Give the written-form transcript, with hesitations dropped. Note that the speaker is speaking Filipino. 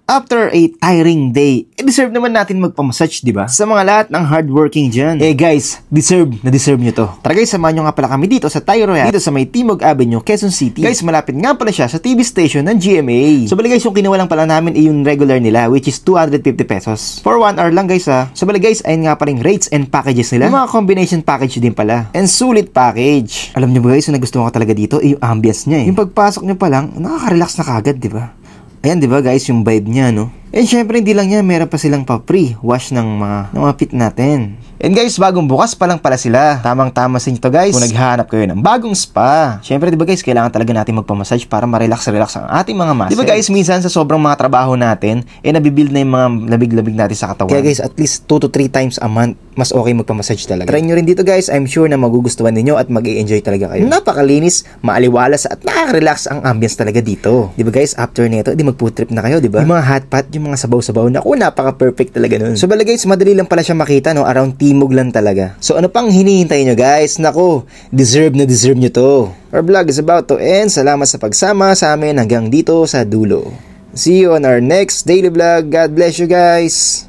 After a tiring day, deserve naman natin magpamassage, di ba? Sa mga lahat ng hardworking dyan. Guys, deserve nyo to. Tara guys, samahan nyo nga pala kami dito sa Thai Royale, dito sa may Timog Avenue, Quezon City. Guys, malapit nga pala siya sa TV station ng GMA. So bali guys, yung kinuha lang pala namin ay yung regular nila, which is 250 pesos. For 1 hour lang guys ha. So bali guys, ayun nga paling rates and packages nila. Yung mga combination package din pala. And sulit package. Alam nyo ba guys, yung nagustuhan ko talaga dito ay yung ambience niya eh. Yung pagpasok nyo pa lang, nakaka-relax na kagad, di ba? Ayan, di ba guys, yung vibe niya, no? And syempre, hindi lang yan, meron pa silang pa-free wash ng mga pit natin. And guys, bagong bukas pa lang pala sila. Tamang-tama sa inyo to guys, kung naghahanap kayo ng bagong spa. Syempre, di ba guys, kailangan talaga natin magpamassage para ma-relax-relax ang ating mga muscles. Di ba guys, minsan sa sobrang mga trabaho natin, nabibuild na yung mga labig-labig natin sa katawan. Kaya guys, at least 2 to 3 times a month, mas okay magpamassage talaga. Try nyo rin dito guys, I'm sure na magugustuhan ninyo at mag-i-enjoy talaga kayo. Napakalinis, maaliwalas at nakaka-relax ang ambience talaga dito. Di ba guys, after nito, di mag-food trip na kayo, di ba? Yung mga hot pot, yung mga sabaw-sabaw, naku, napaka-perfect talaga nun. So bala guys, madali lang pala siya makita, no? Around Timog lang talaga. So ano pang hinihintay nyo guys? Naku, deserve nyo to. Our vlog is about to end. Salamat sa pagsama sa amin hanggang dito sa dulo. See you on our next daily vlog. God bless you guys.